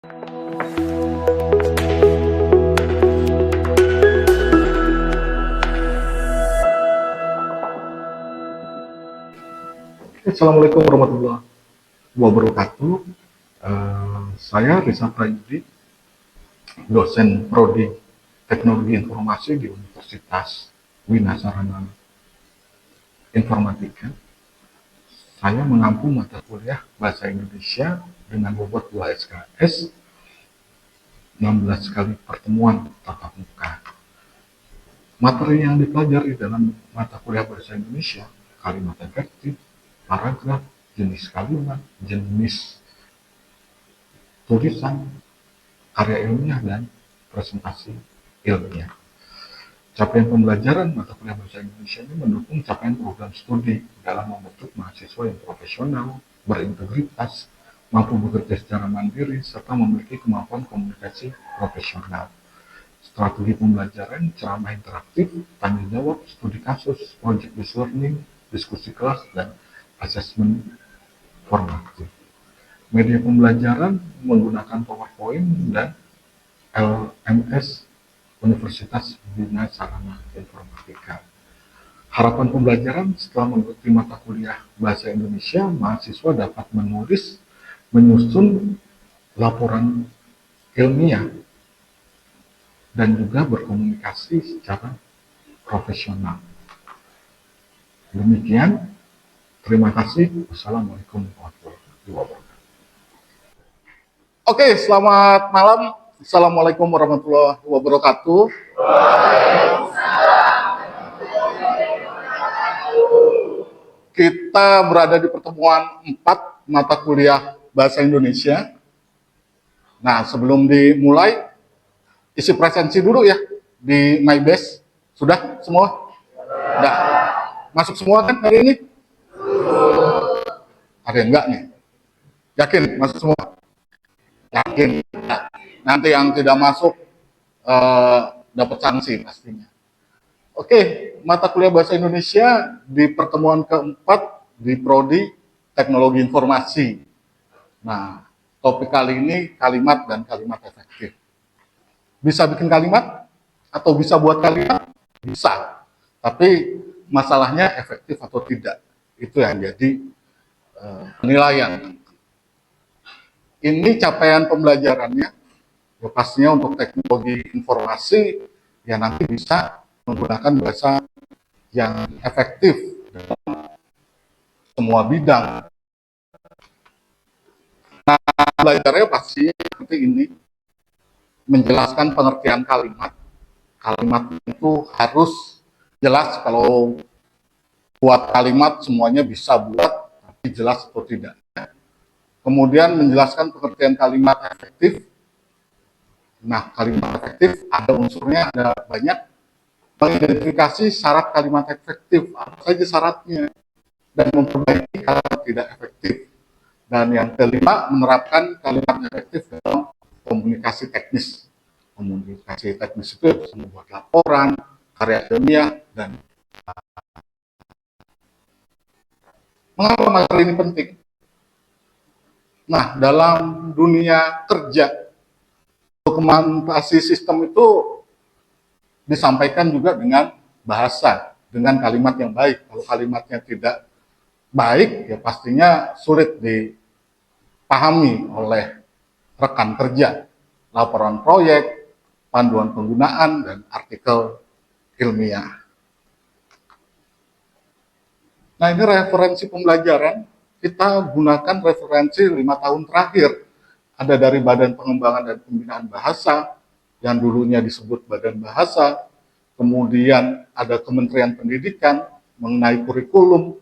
Assalamualaikum warahmatullahi wabarakatuh. Saya Rizal Prayudi, dosen Prodi Teknologi Informasi di Universitas Winasarana Informatika. Saya mengampu mata kuliah Bahasa Indonesia dengan bobot 2 SKS, 16 kali pertemuan tatap muka. Materi yang dipelajari dalam mata kuliah Bahasa Indonesia, kalimat efektif, paragraf, jenis kalimat, jenis tulisan, karya ilmiah, dan presentasi ilmiah. Capaian pembelajaran mata kuliah Bahasa Indonesia ini mendukung capaian program studi dalam membentuk mahasiswa yang profesional, berintegritas, mampu bekerja secara mandiri, serta memiliki kemampuan komunikasi profesional. Strategi pembelajaran, ceramah interaktif, tanya jawab, studi kasus, project based learning, diskusi kelas, dan asesmen formatif. Media pembelajaran menggunakan PowerPoint dan LMS Universitas Winasarana Informatika. Harapan pembelajaran setelah mengikuti mata kuliah Bahasa Indonesia, mahasiswa dapat menulis, menyusun laporan ilmiah, dan juga berkomunikasi secara profesional. Demikian, terima kasih. Wassalamualaikum warahmatullahi wabarakatuh. Oke, selamat malam. Assalamualaikum warahmatullahi wabarakatuh. Kita berada di pertemuan 4 mata kuliah Bahasa Indonesia. Nah, sebelum dimulai, isi presensi dulu ya di MyBase. Sudah semua? Sudah. Masuk semua kan hari ini? Ada yang enggak nih? Yakin masuk semua? Yakin. Nah, nanti yang tidak masuk dapat sanksi pastinya. Oke, mata kuliah Bahasa Indonesia di pertemuan keempat di Prodi Teknologi Informasi. Nah, topik kali ini kalimat dan kalimat efektif. Bisa bikin kalimat atau bisa buat kalimat? Bisa. Tapi masalahnya efektif atau tidak. Itu yang jadi penilaian. Ini capaian pembelajarannya, ya pastinya untuk teknologi informasi, ya nanti bisa menggunakan bahasa yang efektif dalam semua bidang. Nah, belajarnya pasti seperti ini, menjelaskan pengertian kalimat. Kalimat itu harus jelas, kalau buat kalimat semuanya bisa buat, tapi jelas atau tidak. Kemudian menjelaskan pengertian kalimat efektif. Nah, kalimat efektif ada unsurnya, ada banyak. Mengidentifikasi syarat kalimat efektif, apa saja syaratnya, dan memperbaiki kalimat tidak efektif. Dan yang kelima, menerapkan kalimat efektif dalam komunikasi teknis. Komunikasi teknis itu bisa membuat laporan, karya ilmiah, dan mengapa materi ini penting? Nah, dalam dunia kerja, dokumentasi sistem itu disampaikan juga dengan bahasa, dengan kalimat yang baik. Kalau kalimatnya tidak baik, ya pastinya sulit dipahami oleh rekan kerja. Laporan proyek, panduan penggunaan, dan artikel ilmiah. Nah, ini referensi pembelajaran. Kita gunakan referensi 5 tahun terakhir. Ada dari Badan Pengembangan dan Pembinaan Bahasa, yang dulunya disebut Badan Bahasa, kemudian ada Kementerian Pendidikan mengenai kurikulum,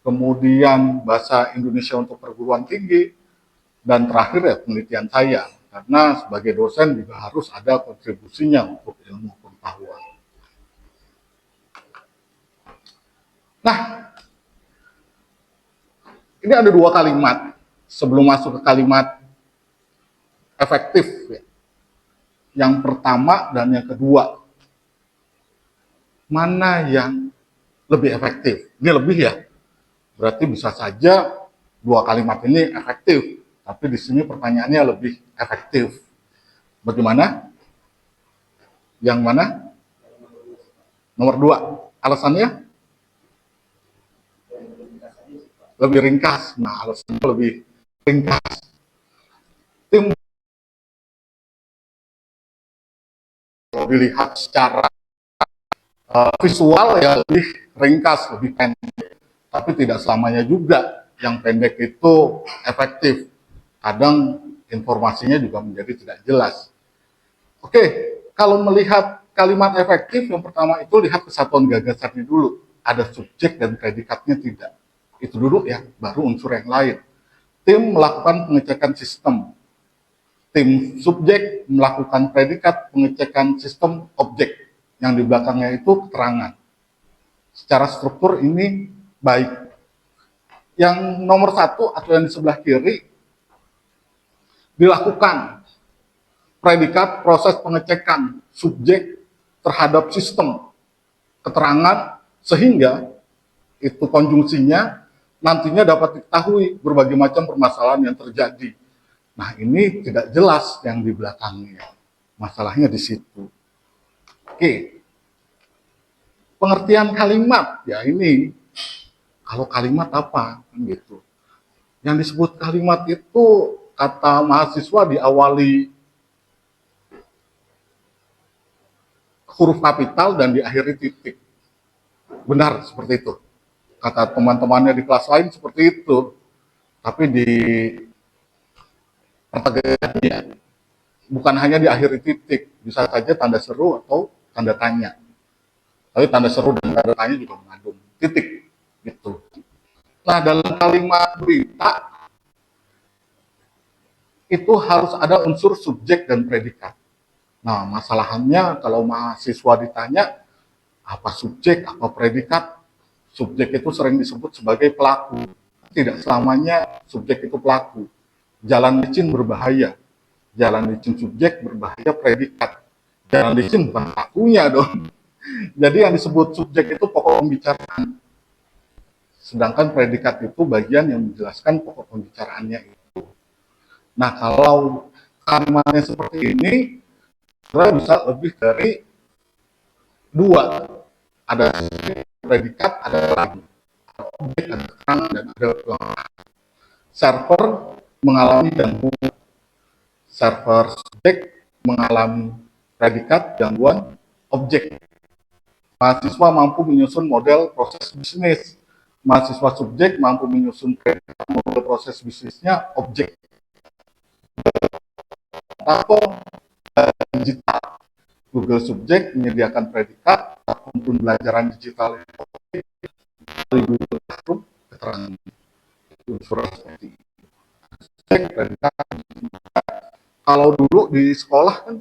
kemudian Bahasa Indonesia untuk Perguruan Tinggi, dan terakhir ya penelitian saya, karena sebagai dosen juga harus ada kontribusinya untuk ilmu pengetahuan. Nah, ini ada 2 kalimat sebelum masuk ke kalimat efektif ya. Yang pertama dan yang kedua, mana yang lebih efektif? Ini lebih ya, berarti bisa saja 2 kalimat ini efektif, Tapi di sini pertanyaannya lebih efektif. Bagaimana? Yang mana? Nomor 2. Alasannya? Lebih ringkas. Nah, alasannya lebih ringkas. Tim dilihat secara visual ya lebih ringkas, lebih pendek. Tapi tidak selamanya juga yang pendek itu efektif. Kadang informasinya juga menjadi tidak jelas. Oke, kalau melihat kalimat efektif, yang pertama itu lihat kesatuan gagasannya dulu. Ada subjek dan predikatnya tidak. Itu dulu ya, baru unsur yang lain. Tim melakukan pengecekan sistem. Tim subjek melakukan predikat pengecekan sistem objek. Yang di belakangnya itu keterangan. Secara struktur ini baik. Yang nomor 1 atau yang di sebelah kiri, dilakukan predikat proses pengecekan subjek terhadap sistem keterangan sehingga itu konjungsinya nantinya dapat diketahui berbagai macam permasalahan yang terjadi. Nah, ini tidak jelas yang di belakangnya. Masalahnya di situ. Oke. Pengertian kalimat, ya ini kalau kalimat apa kan gitu. Yang disebut kalimat itu kata mahasiswa diawali huruf kapital dan diakhiri titik. Benar seperti itu. Kata teman-temannya di kelas lain seperti itu. Tapi di pertanyaan bukan hanya diakhiri titik, bisa saja tanda seru atau tanda tanya. Tapi tanda seru dan tanda tanya juga mengandung titik gitu. Nah, dalam kalimat berita itu harus ada unsur subjek dan predikat. Nah, masalahnya kalau mahasiswa ditanya apa subjek, apa predikat, subjek itu sering disebut sebagai pelaku. Tidak selamanya subjek itu pelaku. Jalan licin berbahaya. Jalan licin subjek, berbahaya predikat. Jalan licin bukan pelakunya dong. Jadi yang disebut subjek itu pokok pembicaraan. Sedangkan predikat itu bagian yang menjelaskan pokok pembicaraannya itu. Nah, kalau kalimatnya seperti ini, bisa lebih dari 2. Ada predikat, ada lagi. Objek, ada keterangan, dan ada pelengkap. Server mengalami gangguan. Server subjek mengalami predikat, gangguan objek. Mahasiswa mampu menyusun model proses bisnis. Mahasiswa subjek mampu menyusun model proses bisnisnya objek. Atau digital. Google subjek menyediakan predikat, akun pembelajaran digital dari Google Classroom, keterangan unsur seperti itu. Predikat. Kalau dulu di sekolah kan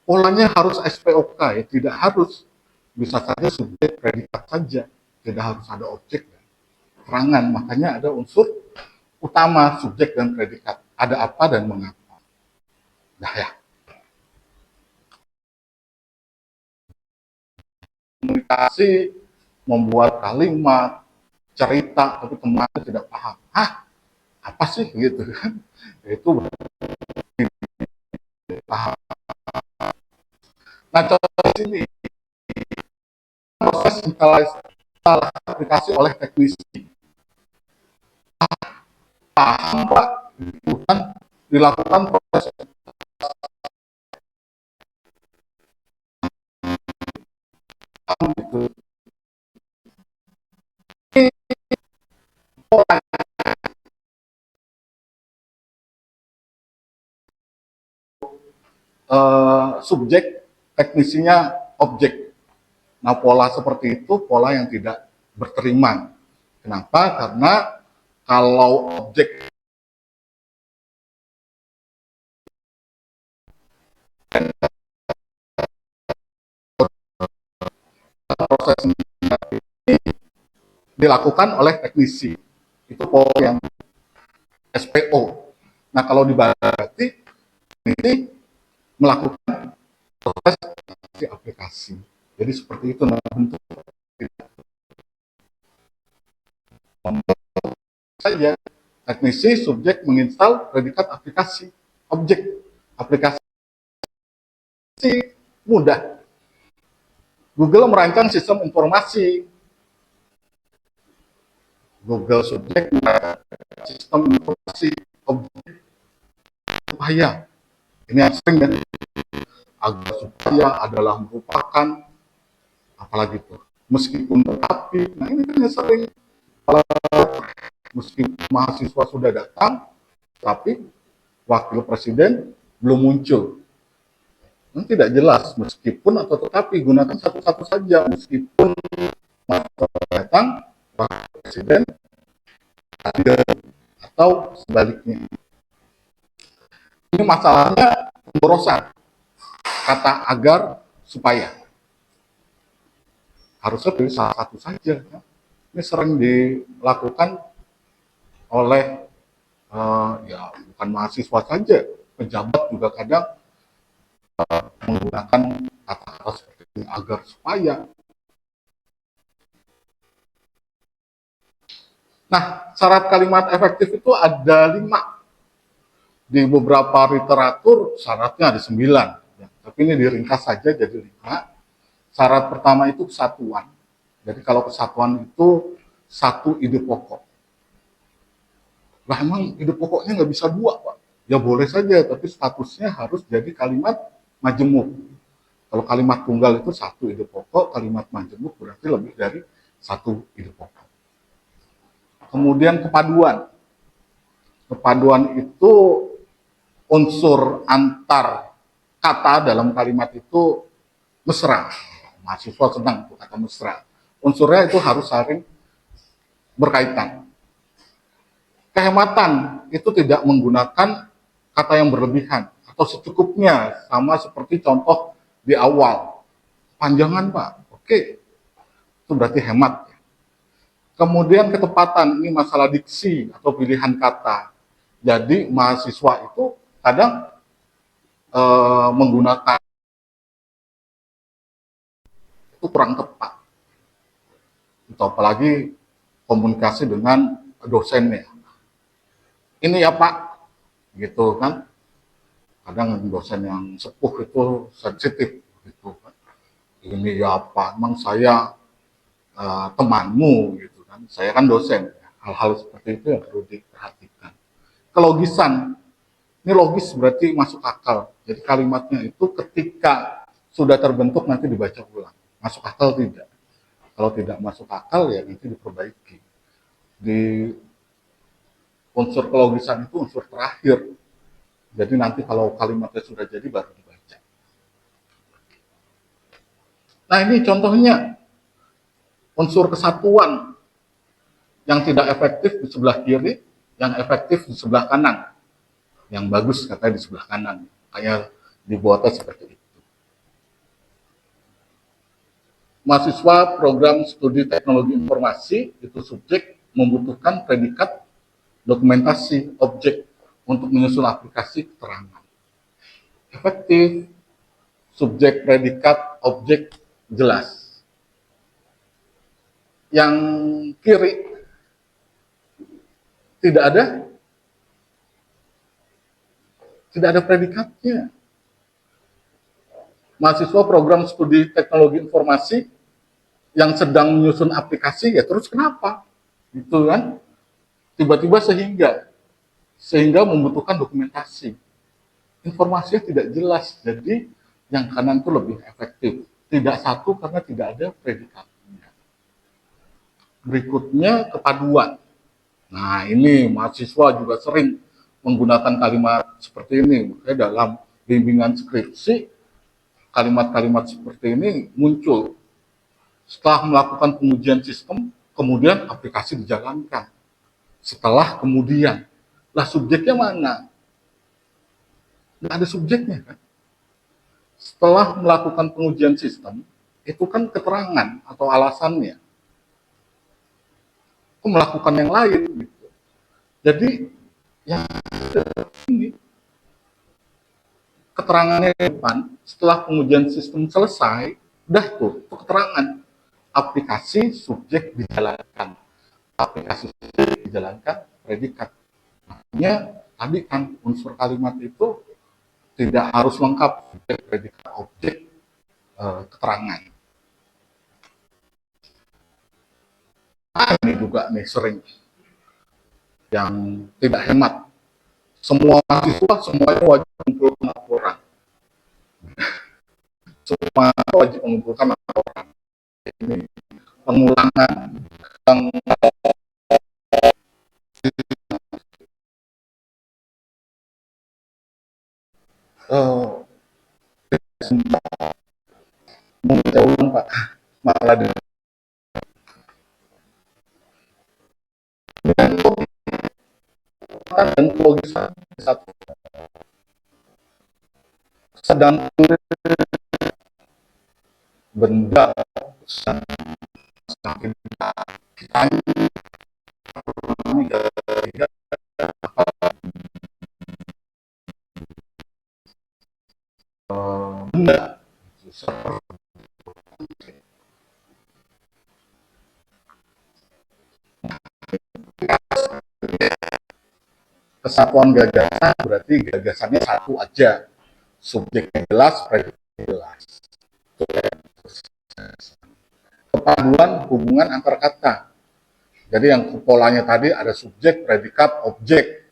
polanya harus SPOK ya, tidak harus. Bisa saja subjek predikat saja, tidak harus ada objek dan keterangan. Makanya ada unsur utama subjek dan predikat. Ada apa dan mengapa. Nah ya. Komunikasi, membuat kalimat, cerita, tapi temannya tidak paham. Hah? Apa sih gitu kan? Itu paham. Nah, contoh di sini proses instalasi aplikasi oleh teknisi. Paham Pak? Bukan dilakukan proses gitu. Subjek, teknisinya objek. Nah, pola seperti itu pola yang tidak berteriman. Kenapa? Karena kalau objek proses dilakukan oleh teknisi, itu pola yang SPO. Nah, kalau dibagi ini melakukan proses aplikasi. Jadi seperti itu bentuk saja. Teknisi, subjek menginstal, predikat, aplikasi. Objek, aplikasi mudah. Google merancang sistem informasi. Google subjek merancang sistem informasi. Objek, supaya. Ini yang sering ya. Agar supaya adalah merupakan, apalagi itu, meskipun tetapi. Nah ini kan yang sering. Meskipun mahasiswa sudah datang, tapi wakil presiden belum muncul. Ini tidak jelas, meskipun atau tetapi, gunakan satu-satu saja. Meskipun mahasiswa datang, wakil presiden hadir, atau sebaliknya. Ini masalahnya pemborosan kata agar, supaya. Harusnya pilih salah satu saja. Ini sering dilakukan oleh ya bukan mahasiswa saja, pejabat juga kadang menggunakan kata-kata seperti ini, agar, supaya. Nah, syarat kalimat efektif itu ada 5. Di beberapa literatur syaratnya ada 9. Ya, tapi ini diringkas saja jadi 5. Syarat pertama itu kesatuan. Jadi kalau kesatuan itu satu ide pokok. Lah emang ide pokoknya nggak bisa 2, Pak? Ya boleh saja, tapi statusnya harus jadi kalimat majemuk. Kalau kalimat tunggal itu satu ide pokok, kalimat majemuk berarti lebih dari satu ide pokok. Kemudian kepaduan. Kepaduan itu unsur antar kata dalam kalimat itu mesra. Mahasiswa senang tuh kata mesra. Unsurnya itu harus saling berkaitan. Kehematan itu tidak menggunakan kata yang berlebihan atau secukupnya, sama seperti contoh di awal. Panjangan, Pak. Oke. Itu berarti hemat. Kemudian ketepatan, ini masalah diksi atau pilihan kata. Jadi mahasiswa itu kadang menggunakan itu kurang tepat. Itu apalagi komunikasi dengan dosennya. Ini ya Pak, gitu kan. Kadang dosen yang sepuh itu sensitif, gitu kan. Ini ya Pak, emang saya temanmu, gitu kan. Saya kan dosen. Hal-hal seperti itu yang perlu diperhatikan. Kelogisan, ini logis berarti masuk akal. Jadi kalimatnya itu ketika sudah terbentuk nanti dibaca ulang. Masuk akal tidak. Kalau tidak masuk akal ya nanti diperbaiki. Di unsur kelogisan itu unsur terakhir. Jadi nanti kalau kalimatnya sudah jadi baru dibaca. Nah ini contohnya unsur kesatuan yang tidak efektif di sebelah kiri, yang efektif di sebelah kanan. Yang bagus katanya di sebelah kanan. Kayak dibuatnya seperti itu. Mahasiswa program studi teknologi informasi itu subjek membutuhkan predikat, dokumentasi, objek untuk menyusun aplikasi keterangan. Efektif, subjek, predikat, objek jelas. Yang kiri tidak ada predikatnya. Mahasiswa program studi teknologi informasi yang sedang menyusun aplikasi, ya terus kenapa? Gitu kan? Tiba-tiba sehingga membutuhkan dokumentasi. Informasinya tidak jelas, jadi yang kanan itu lebih efektif. Tidak satu karena tidak ada predikatnya. Berikutnya kepaduan. Nah ini mahasiswa juga sering menggunakan kalimat seperti ini. Makanya dalam bimbingan skripsi, kalimat-kalimat seperti ini muncul. Setelah melakukan pengujian sistem, kemudian aplikasi dijalankan. Setelah kemudian, lah subjeknya mana? Nggak ada subjeknya kan? Setelah melakukan pengujian sistem, itu kan keterangan atau alasannya. Aku melakukan yang lain. Gitu. Jadi, yang ini, keterangannya di depan, setelah pengujian sistem selesai, udah tuh, itu keterangan. Aplikasi subjek dijalankan. Aplikasi subjek dijalankan predikat. Artinya tadi kan unsur kalimat itu tidak harus lengkap subjek, predikat, objek, keterangan. Nah, ini juga nih sering yang tidak hemat. Semua mahasiswa semuanya wajib mengumpulkan laporan. Semua wajib mengumpulkan laporan. Ini pengulangan yang uh, ulang Pak, masalah dan logisan satu sedang benda semakin kita ini benda kesatuan gagasan berarti gagasannya satu aja, subjeknya jelas, predikatnya jelas. Kepaduan hubungan antar kata. Jadi yang polanya tadi ada subjek, predikat, objek.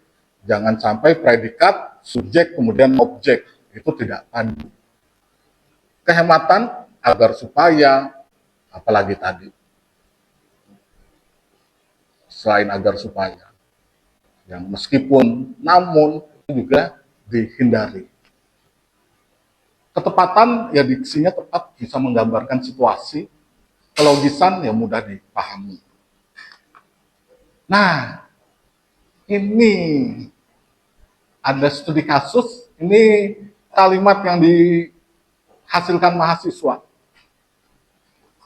Jangan sampai predikat, subjek, kemudian objek. Itu tidak padu. Kehematan agar supaya, apalagi tadi, selain agar supaya, yang meskipun, namun, itu juga dihindari. Ketepatan, ya diksinya tepat, bisa menggambarkan situasi. Kelogisan, ya mudah dipahami. Nah, ini ada studi kasus, ini kalimat yang dihasilkan mahasiswa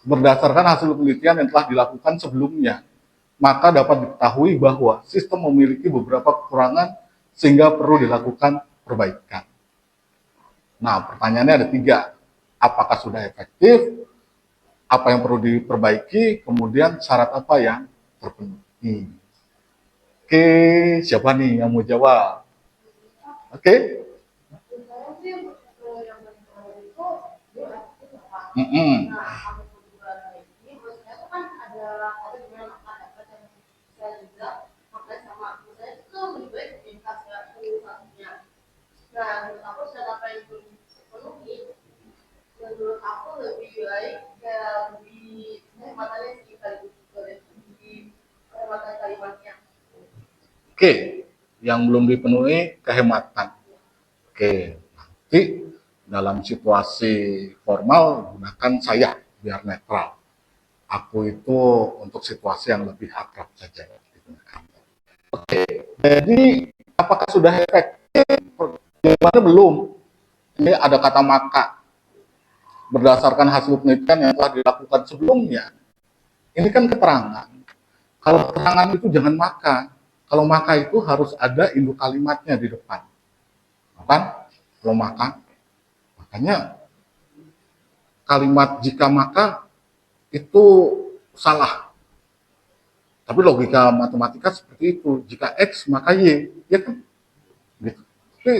berdasarkan hasil penelitian yang telah dilakukan sebelumnya, maka dapat diketahui bahwa sistem memiliki beberapa kekurangan sehingga perlu dilakukan perbaikan. Nah, pertanyaannya ada 3. Apakah sudah efektif? Apa yang perlu diperbaiki? Kemudian syarat apa yang terpenuhi? Oke, siapa nih yang mau jawab? Oke? Nah, menurut aku apa yang belum dipenuhi, menurut aku lebih baik lebih kehematannya di kehematan kalimatnya. Oke, yang belum dipenuhi kehematan. Oke, nanti dalam situasi formal gunakan saya biar netral. Aku itu untuk situasi yang lebih akrab saja. Oke, jadi apakah sudah efektif? Jawabannya belum. Ini ada kata maka. Berdasarkan hasil penelitian yang telah dilakukan sebelumnya, ini kan keterangan. Kalau keterangan itu jangan maka. Kalau maka itu harus ada induk kalimatnya di depan. Kan? Kalau maka, makanya kalimat jika maka itu salah. Tapi logika matematika seperti itu. Jika X maka Y, ya kan? Gitu. Tapi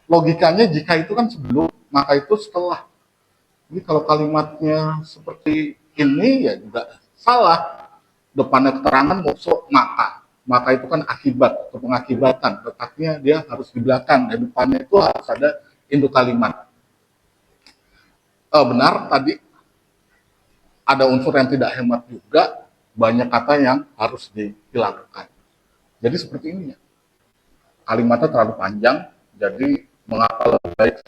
logikanya jika itu kan sebelum, maka itu setelah. Jadi kalau kalimatnya seperti ini ya juga salah. Depannya keterangan maksud maka. Maka itu kan akibat atau pengakibatan. Letaknya dia harus di belakang. Dan depannya itu harus ada induk kalimat. Benar tadi ada unsur yang tidak hemat juga. Banyak kata yang harus dihilangkan. Jadi seperti ini ya. Kalimatnya terlalu panjang. Jadi mengapa lebih baik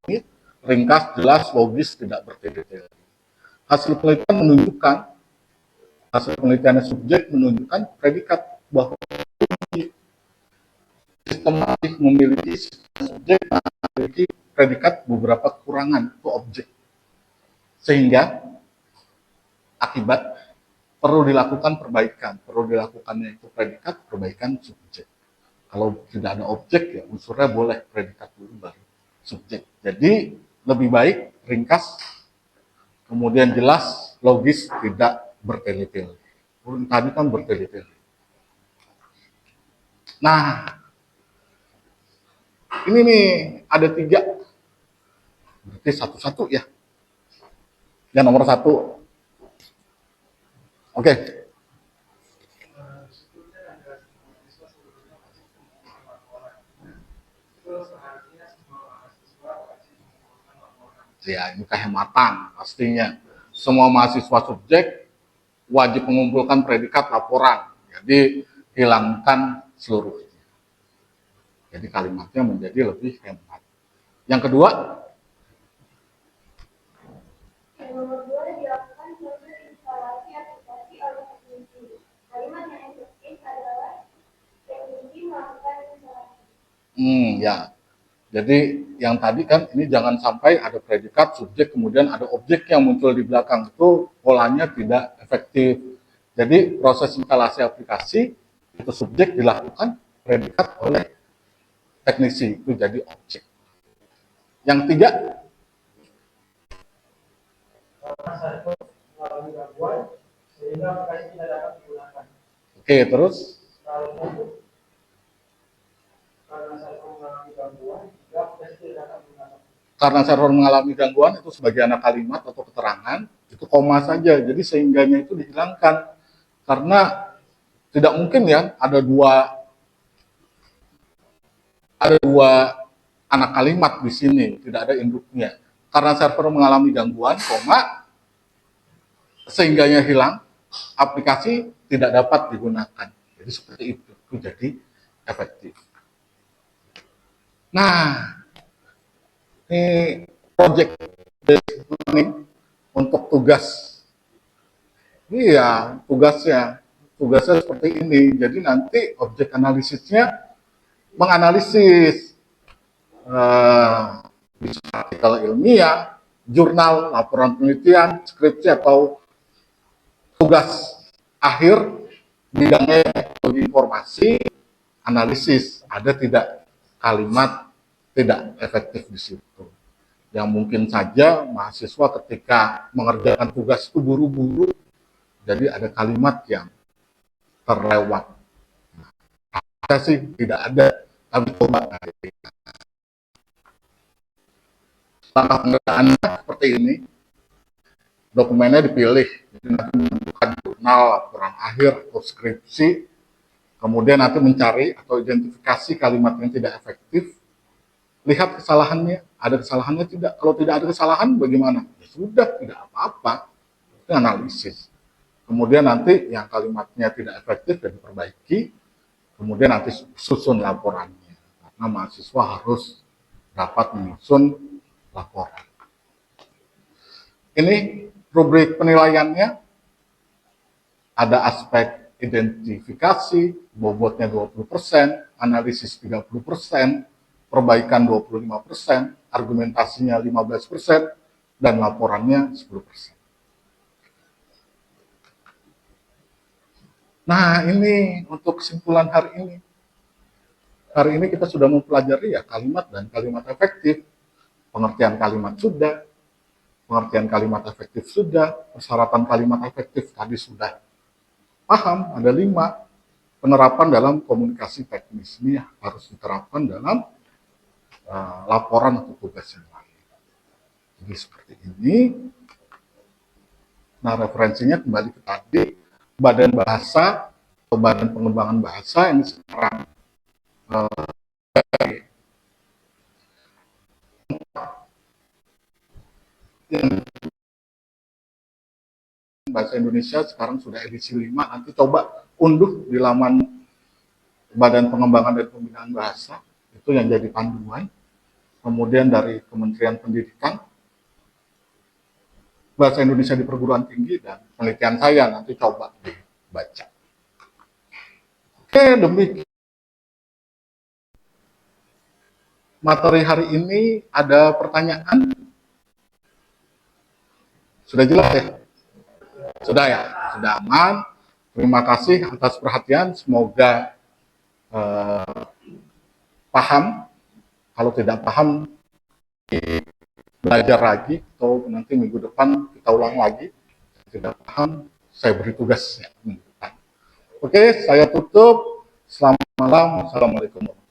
ini? Ringkas, jelas, logis, tidak bertele-tele. Hasil penelitian subjek menunjukkan predikat bahwa sistematik memiliki subjek memiliki predikat beberapa kekurangan itu objek, sehingga akibat perlu dilakukan perbaikan. Perlu dilakukannya itu predikat, perbaikan subjek. Kalau tidak ada objek ya unsurnya boleh predikat dulu baru subjek. Jadi lebih baik ringkas, kemudian jelas, logis, tidak bertele-tele. Tadi kan bertele-tele. Nah, ini nih ada 3, berarti satu-satu ya. Yang nomor 1, oke. Ya, ini kehematan pastinya. Semua mahasiswa subjek wajib mengumpulkan predikat laporan. Jadi hilangkan seluruhnya. Jadi kalimatnya menjadi lebih hemat. Yang kedua, yang nomor 2 dilakukan proses instalasi aplikasi oleh teknisi. Kalimat yang efektif adalah teknisi melakukan instalasi. Ya. Jadi yang tadi kan ini jangan sampai ada predikat, subjek, kemudian ada objek yang muncul di belakang. Itu polanya tidak efektif. Jadi proses instalasi aplikasi itu subjek dilakukan, predikat oleh teknisi itu jadi objek. Yang 3, sehingga aplikasi tidak dapat digunakan. Oke, terus karena server mengalami gangguan itu sebagai anak kalimat atau keterangan itu koma saja, jadi sehingganya itu dihilangkan karena tidak mungkin ya ada dua anak kalimat di sini, tidak ada induknya. Karena server mengalami gangguan, koma, sehingganya hilang, aplikasi tidak dapat digunakan. Jadi seperti itu jadi efektif. Nah, ini project based learning untuk tugas. Iya, tugasnya seperti ini. Jadi nanti objek analisisnya menganalisis bisa artikel ilmiah, jurnal, laporan penelitian, skripsi atau tugas akhir bidangnya teknologi informasi, analisis, ada tidak kalimat tidak efektif di situ. Yang mungkin saja mahasiswa ketika mengerjakan tugas itu buru-buru, jadi ada kalimat yang terlewat. Ada sih tidak ada, tapi coba langkah pengerjaannya seperti ini. Dokumennya dipilih, jadi nanti menentukan jurnal, laporan akhir, atau skripsi, kemudian nanti mencari atau identifikasi kalimat yang tidak efektif, lihat kesalahannya, ada kesalahannya tidak, kalau tidak ada kesalahan bagaimana? Ya sudah, tidak apa-apa, itu analisis. Kemudian nanti yang kalimatnya tidak efektif dan diperbaiki, kemudian nanti susun laporannya, karena mahasiswa harus dapat menyusun laporan. Ini rubrik penilaiannya, ada aspek identifikasi, bobotnya 20%, analisis 30%, perbaikan 25%, argumentasinya 15%, dan laporannya 10%. Nah, ini untuk kesimpulan hari ini. Hari ini kita sudah mempelajari ya kalimat dan kalimat efektif, pengertian kalimat sudah, pengertian kalimat efektif sudah, persyaratan kalimat efektif tadi sudah paham, ada 5. Penerapan dalam komunikasi teknis ini harus diterapkan dalam laporan atau tugas yang lain. Jadi seperti ini. Nah, referensinya kembali ke tadi, Badan Bahasa atau Badan Pengembangan Bahasa yang sekarang Bahasa Indonesia sekarang sudah edisi 5, nanti coba unduh di laman Badan Pengembangan dan Pembinaan Bahasa, itu yang jadi panduan. Kemudian dari Kementerian Pendidikan, Bahasa Indonesia di Perguruan Tinggi, dan penelitian saya nanti coba dibaca. Oke, demikian materi hari ini. Ada pertanyaan? Sudah jelas ya? Sudah ya? Sudah aman. Terima kasih atas perhatian. Semoga paham. Kalau tidak paham, belajar lagi. Atau nanti minggu depan kita ulang lagi. Tidak paham, saya beri tugas ya, minggu depan. Oke, saya tutup. Selamat malam. Assalamualaikum.